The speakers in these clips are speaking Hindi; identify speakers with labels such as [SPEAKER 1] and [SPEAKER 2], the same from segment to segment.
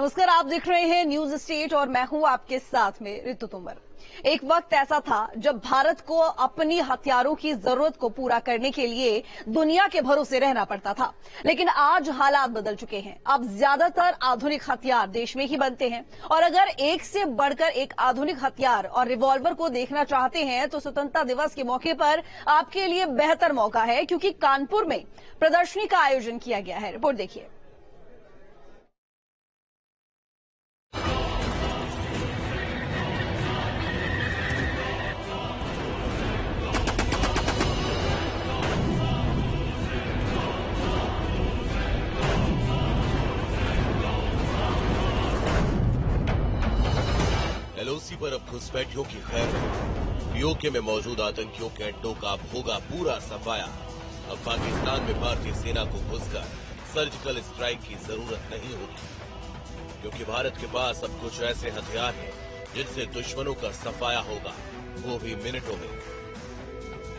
[SPEAKER 1] नमस्कार, आप देख रहे हैं न्यूज स्टेट और मैं हूं आपके साथ में ऋतु तोमर। एक वक्त ऐसा था जब भारत को अपनी हथियारों की जरूरत को पूरा करने के लिए दुनिया के भरोसे रहना पड़ता था, लेकिन आज हालात बदल चुके हैं। अब ज्यादातर आधुनिक हथियार देश में ही बनते हैं और अगर एक से बढ़कर एक आधुनिक हथियार और रिवॉल्वर को देखना चाहते हैं तो स्वतंत्रता दिवस के मौके पर आपके लिए बेहतर मौका है, क्योंकि कानपुर में प्रदर्शनी का आयोजन किया गया है। रिपोर्ट देखिए।
[SPEAKER 2] एलओसी पर अब घुसपैठियों की खैर नहीं। पीओके में मौजूद आतंकियों के अड्डों का होगा पूरा सफाया। अब पाकिस्तान में भारतीय सेना को घुसकर सर्जिकल स्ट्राइक की जरूरत नहीं होगी, क्योंकि भारत के पास अब कुछ ऐसे हथियार हैं जिनसे दुश्मनों का सफाया होगा, वो भी मिनटों में।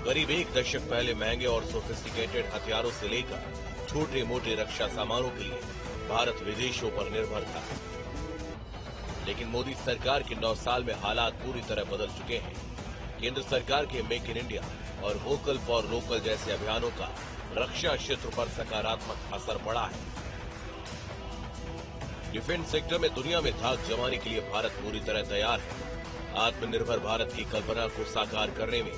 [SPEAKER 2] करीब एक दशक पहले महंगे और सोफिस्टिकेटेड हथियारों से लेकर छोटे मोटे रक्षा सामानों के लिए भारत विदेशों पर निर्भर था, लेकिन मोदी सरकार के 9 साल में हालात पूरी तरह बदल चुके हैं। केंद्र सरकार के मेक इन इंडिया और वोकल फॉर लोकल जैसे अभियानों का रक्षा क्षेत्र पर सकारात्मक असर पड़ा है। डिफेंस सेक्टर में दुनिया में धाक जमाने के लिए भारत पूरी तरह तैयार है। आत्मनिर्भर भारत की कल्पना को साकार करने में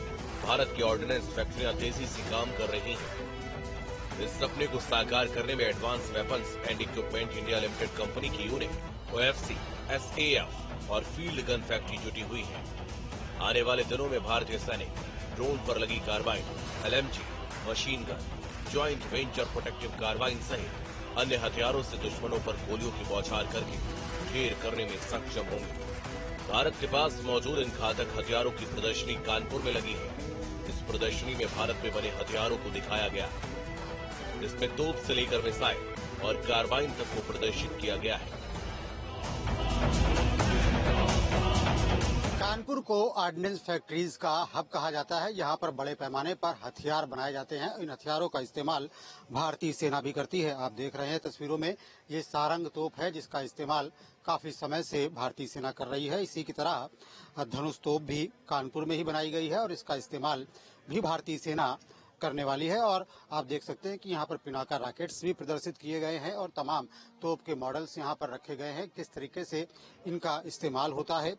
[SPEAKER 2] भारत की ऑर्डिनेंस फैक्ट्रियां तेजी से काम कर रही हैं। इस सपने को साकार करने में advance weapons and equipment India limited company की यूनिट ओएफसी, एसएएफ और फील्ड गन फैक्ट्री जुटी हुई है। आने वाले दिनों में भारतीय सैनिक ड्रोन पर लगी carbine, LMG, machine gun, joint venture protective carbine सहित अन्य हथियारों से दुश्मनों पर गोलियों की बौछार करके ढेर करने में सक्षम होंगे। भारत के पास मौजूद इन घातक हथियारों की प्रदर्शनी कानपुर में लगी है। इस प्रदर्शनी में भारत में बने हथियारों को दिखाया गया है। इसमें तोप से लेकर मिसाइल और कार्बाइन तक को प्रदर्शित किया गया है।
[SPEAKER 3] कानपुर को ऑर्डिनेंस फैक्ट्रीज का हब कहा जाता है। यहाँ पर बड़े पैमाने पर हथियार बनाए जाते हैं। इन हथियारों का इस्तेमाल भारतीय सेना भी करती है। आप देख रहे हैं तस्वीरों में, ये सारंग तोप है जिसका इस्तेमाल काफी समय से भारतीय सेना कर रही है। इसी की तरह धनुष तोप भी कानपुर में ही बनाई गई है और इसका इस्तेमाल भी भारतीय सेना करने वाली है। और आप देख सकते हैं कि यहाँ पर पिनाका रॉकेट्स भी प्रदर्शित किए गए हैं और तमाम तोप के मॉडल्स यहाँ पर रखे गए हैं। किस तरीके से इनका इस्तेमाल होता है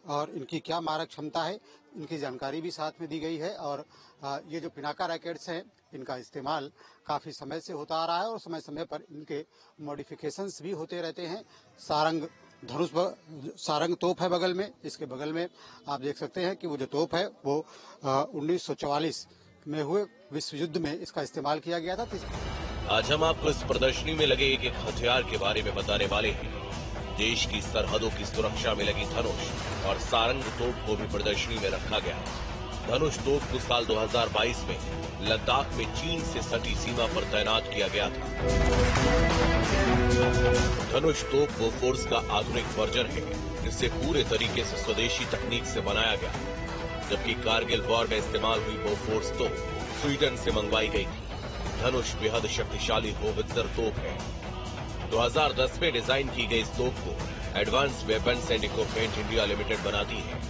[SPEAKER 3] और इनकी क्या मारक क्षमता है, इनकी जानकारी भी साथ में दी गई है। और ये जो पिनाका रॉकेट्स हैं, इनका इस्तेमाल काफ़ी समय से होता आ रहा है और समय समय पर इनके मॉडिफिकेशंस भी होते रहते हैं। सारंग तोप है बगल में, इसके बगल में आप देख सकते हैं कि वो जो तोप है वो 1944 में हुए विश्व युद्ध में इसका इस्तेमाल किया गया था।
[SPEAKER 2] आज हम आपको इस प्रदर्शनी में लगे एक हथियार के बारे में बताने वाले हैं। देश की सरहदों की सुरक्षा में लगी धनुष और सारंग तोप को भी प्रदर्शनी में रखा गया। धनुष तोप को साल 2022 में लद्दाख में चीन से सटी सीमा पर तैनात किया गया था। धनुष तोप वो फोर्स का आधुनिक वर्जन है जिसे पूरे तरीके से स्वदेशी तकनीक से बनाया गया, जबकि कारगिल वॉर में इस्तेमाल हुई वो फोर्स तो स्वीडन से मंगवाई गई थी। धनुष बेहद शक्तिशाली होवित्जर तोप है। 2010 में डिजाइन की गई इस तोप को advance weapons and equipment India limited बनाती है।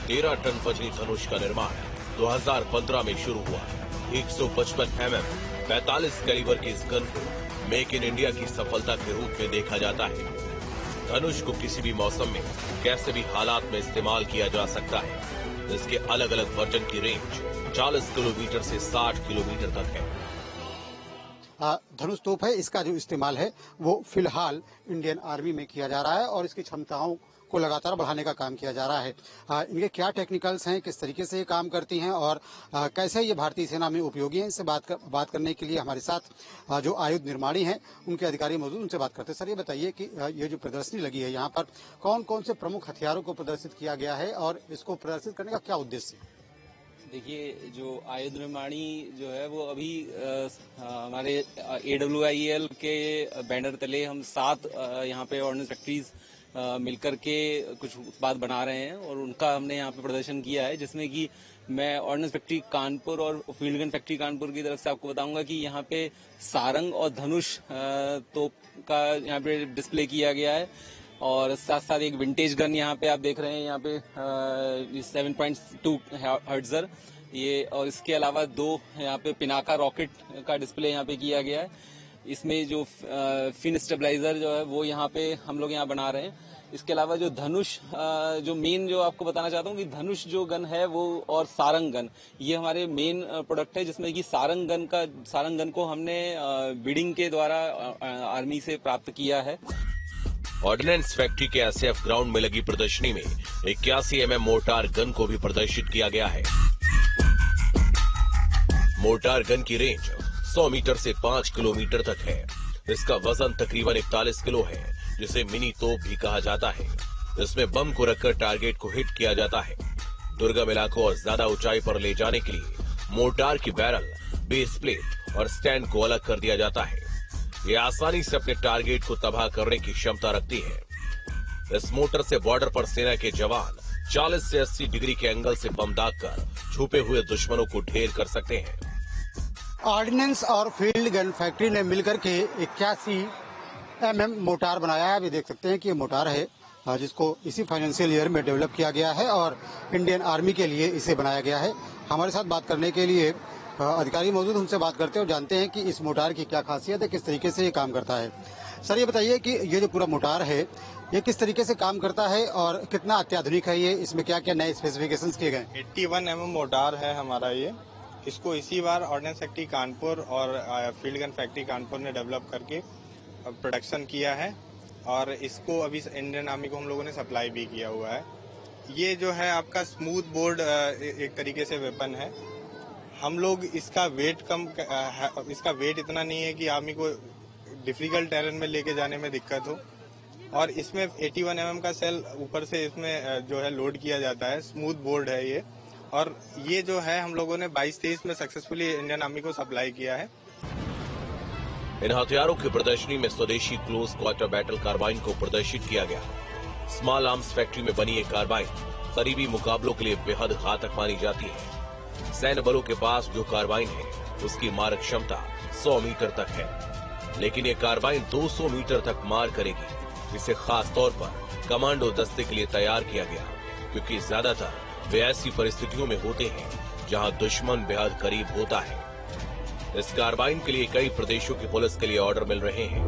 [SPEAKER 2] 13 टन वजनी धनुष का निर्माण 2015 में शुरू हुआ। 155 mm 45 कैलिबर की इस गन को मेक इन इंडिया की सफलता के रूप में देखा जाता है। धनुष को किसी भी मौसम में कैसे भी हालात में इस्तेमाल किया जा सकता है। इसके अलग अलग वर्जन की रेंज 40 किलोमीटर से 60 किलोमीटर तक है।
[SPEAKER 3] धनुष तोप है, इसका जो इस्तेमाल है वो फिलहाल इंडियन आर्मी में किया जा रहा है और इसकी क्षमताओं को लगातार बढ़ाने का काम किया जा रहा है। इनके क्या टेक्निकल्स हैं, किस तरीके से ये काम करती हैं और कैसे ये भारतीय सेना में उपयोगी हैं, इससे बात करने के लिए हमारे साथ जो आयुध निर्माणी हैं उनके अधिकारी मौजूद, उनसे बात करते हैं। सर, ये बताइए कि ये जो प्रदर्शनी लगी है यहाँ पर कौन कौन से प्रमुख हथियारों को प्रदर्शित किया गया है और इसको प्रदर्शित करने का क्या उद्देश्य है?
[SPEAKER 4] देखिए, जो आयुध निर्माणी जो है वो अभी हमारे AWIL के बैनर तले हम 7 यहाँ पे ऑर्डिनेंस फैक्ट्रीज मिलकर के कुछ उत्पाद बना रहे हैं और उनका हमने यहाँ पे प्रदर्शन किया है, जिसमें कि मैं ऑर्डिनेंस फैक्ट्री कानपुर और फील्ड गन फैक्ट्री कानपुर की तरफ से आपको बताऊंगा कि यहाँ पे सारंग और धनुष तोप का यहाँ पे डिस्प्ले किया गया है और साथ साथ एक विंटेज गन यहाँ पे आप देख रहे हैं, यहाँ पे 7.2 हर्ट्जर ये, और इसके अलावा 2 यहाँ पे पिनाका रॉकेट का डिस्प्ले यहाँ पे किया गया है। इसमें जो फिन स्टेबलाइजर जो है वो यहाँ पे हम लोग यहाँ बना रहे हैं। इसके अलावा जो धनुष जो मेन जो आपको बताना चाहता हूँ कि धनुष जो गन है वो और सारंग गन, ये हमारे मेन प्रोडक्ट है, जिसमें कि सारंग गन को हमने बिडिंग के द्वारा आर्मी से प्राप्त किया है।
[SPEAKER 2] ऑर्डिनेंस फैक्ट्री के एसएफ ग्राउंड में लगी प्रदर्शनी में 81 mm मोर्टार गन को भी प्रदर्शित किया गया है। मोर्टार गन की रेंज 100 मीटर से 5 किलोमीटर तक है। इसका वजन तकरीबन 41 किलो है, जिसे मिनी तोप भी कहा जाता है। इसमें बम को रखकर टारगेट को हिट किया जाता है। दुर्गम इलाकों और ज्यादा ऊंचाई पर ले जाने के लिए मोर्टार की बैरल, बेस प्लेट और स्टैंड को अलग कर दिया जाता है। ये आसानी से अपने टारगेट को तबाह करने की क्षमता रखती है। इस मोटर से बॉर्डर पर सेना के जवान 40 से 80 डिग्री के एंगल से बम दागकर छुपे हुए दुश्मनों को ढेर कर सकते हैं।
[SPEAKER 3] ऑर्डिनेंस और फील्ड गन फैक्ट्री ने मिलकर के 81 mm मोटार बनाया है। अभी देख सकते हैं कि ये मोटार है जिसको इसी फाइनेंशियल ईयर में डेवलप किया गया है और इंडियन आर्मी के लिए इसे बनाया गया है। हमारे साथ बात करने के लिए अधिकारी मौजूद, उनसे बात करते हैं और जानते हैं कि इस मोटार की क्या खासियत है, किस तरीके से ये काम करता है। सर, ये बताइए कि ये जो पूरा मोटार है ये किस तरीके से काम करता है और कितना अत्याधुनिक है ये, इसमें क्या क्या नए स्पेसिफिकेशंस किए गए?
[SPEAKER 5] 81 mm मोटार है हमारा ये। इसको इसी बार ऑर्डिनेंस फैक्ट्री कानपुर और फील्ड गन फैक्ट्री कानपुर ने डेवलप करके प्रोडक्शन किया है और इसको अभी इंडियन आर्मी को हम लोगों ने सप्लाई भी किया हुआ है। ये जो है आपका स्मूथ बोर्ड एक तरीके से वेपन है। हम लोग इसका वेट इतना नहीं है कि आर्मी को डिफिकल्ट टेरेन में लेके जाने में दिक्कत हो, और इसमें 81 mm का सेल ऊपर से इसमें जो है लोड किया जाता है। स्मूथ बोर्ड है ये, और ये जो है हम लोगों ने 22-23 में सक्सेसफुली इंडियन आर्मी को सप्लाई किया है।
[SPEAKER 2] इन हथियारों की प्रदर्शनी में स्वदेशी क्लोज क्वार्टर बैटल कार्बाइन को प्रदर्शित किया गया। स्मॉल आर्म्स फैक्ट्री में बनी एक कार्बाइन करीबी मुकाबलों के लिए बेहद घातक मानी जाती है। सैन्य बलों के पास जो कार्बाइन है उसकी मारक क्षमता 100 मीटर तक है, लेकिन ये कार्बाइन 200 मीटर तक मार करेगी। इसे खास तौर पर कमांडो दस्ते के लिए तैयार किया गया, क्योंकि ज्यादातर वे ऐसी परिस्थितियों में होते हैं जहां दुश्मन बेहद करीब होता है। इस कार्बाइन के लिए कई प्रदेशों की पुलिस के लिए ऑर्डर मिल रहे हैं।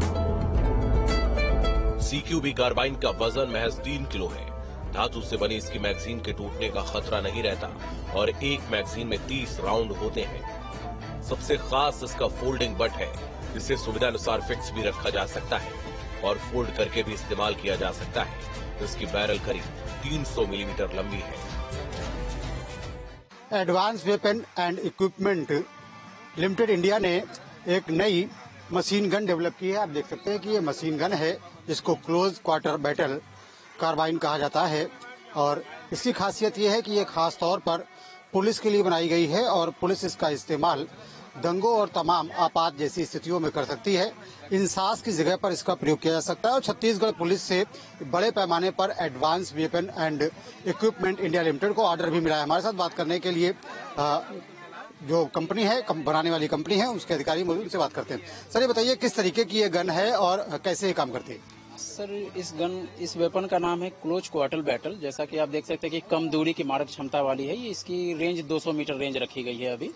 [SPEAKER 2] CQB कार्बाइन का वजन महज 3 किलो है। धातु से बनी इसकी मैगजीन के टूटने का खतरा नहीं रहता और एक मैगजीन में 30 राउंड होते हैं। सबसे खास इसका फोल्डिंग बट है, जिसे सुविधानुसार फिक्स भी रखा जा सकता है और फोल्ड करके भी इस्तेमाल किया जा सकता है। इसकी बैरल करीब 300 मिलीमीटर लंबी है।
[SPEAKER 3] Advance weapon and equipment limited India ने एक नई मशीन गन डेवलप की है। आप देख सकते हैं कि ये मशीन गन है, जिसको क्लोज क्वार्टर बैटल कार्बाइन कहा जाता है, और इसकी खासियत ये है कि ये खास तौर पर पुलिस के लिए बनाई गई है और पुलिस इसका इस्तेमाल दंगों और तमाम आपात जैसी स्थितियों में कर सकती है। इंसास की जगह पर इसका प्रयोग किया जा सकता है और छत्तीसगढ़ पुलिस से बड़े पैमाने पर advance weapon and equipment India limited को ऑर्डर भी मिला है। हमारे साथ बात करने के लिए जो कंपनी है, बनाने वाली कंपनी है, उसके अधिकारी मौजूद, उनसे बात करते हैं। सर, ये बताइए किस तरीके की ये गन है और कैसे ये काम करती है?
[SPEAKER 6] सर, इस वेपन का नाम है क्लोज क्वार्टर बैटल। जैसा कि आप देख सकते हैं कि कम दूरी की मारक क्षमता वाली है। ये इसकी रेंज 200 मीटर रेंज रखी गई है अभी।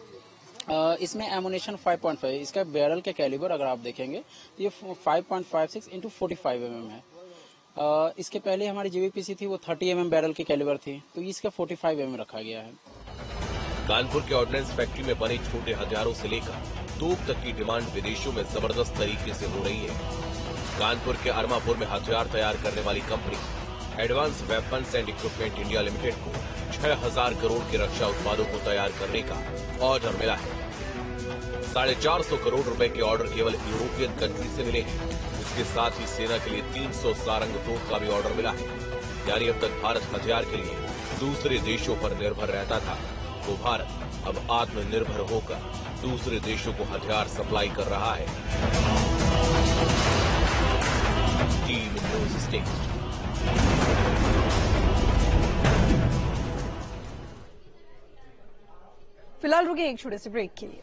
[SPEAKER 6] इसमें एमुनेशन 5.5, इसका बैरल के कैलिबर अगर आप देखेंगे तो ये 5.56 × 45 mm है। इसके पहले हमारी JVPC थी, वो 30 mm बैरल की कैलिबर थी, तो इसका 45 mm रखा गया है।
[SPEAKER 2] कानपुर के ऑर्डिनेंस फैक्ट्री में बने छोटे हथियारों से लेकर तोप तक की डिमांड विदेशों में जबरदस्त तरीके से हो रही है। कानपुर के अरमापुर में हथियार तैयार करने वाली company advance weapons and equipment India limited को 6000 करोड़ के रक्षा उत्पादों को तैयार करने का ऑर्डर मिला है। 450 करोड़ रुपए के ऑर्डर केवल यूरोपियन कंट्री से मिले हैं। इसके साथ ही सेना के लिए 300 सारंग तोप का भी ऑर्डर मिला है। यानी अब तक भारत हथियार के लिए दूसरे देशों पर निर्भर रहता था, तो भारत अब आत्मनिर्भर होकर दूसरे देशों को हथियार सप्लाई कर रहा है। Team news state.
[SPEAKER 1] फिलहाल रुके एक छोटे से ब्रेक के लिए।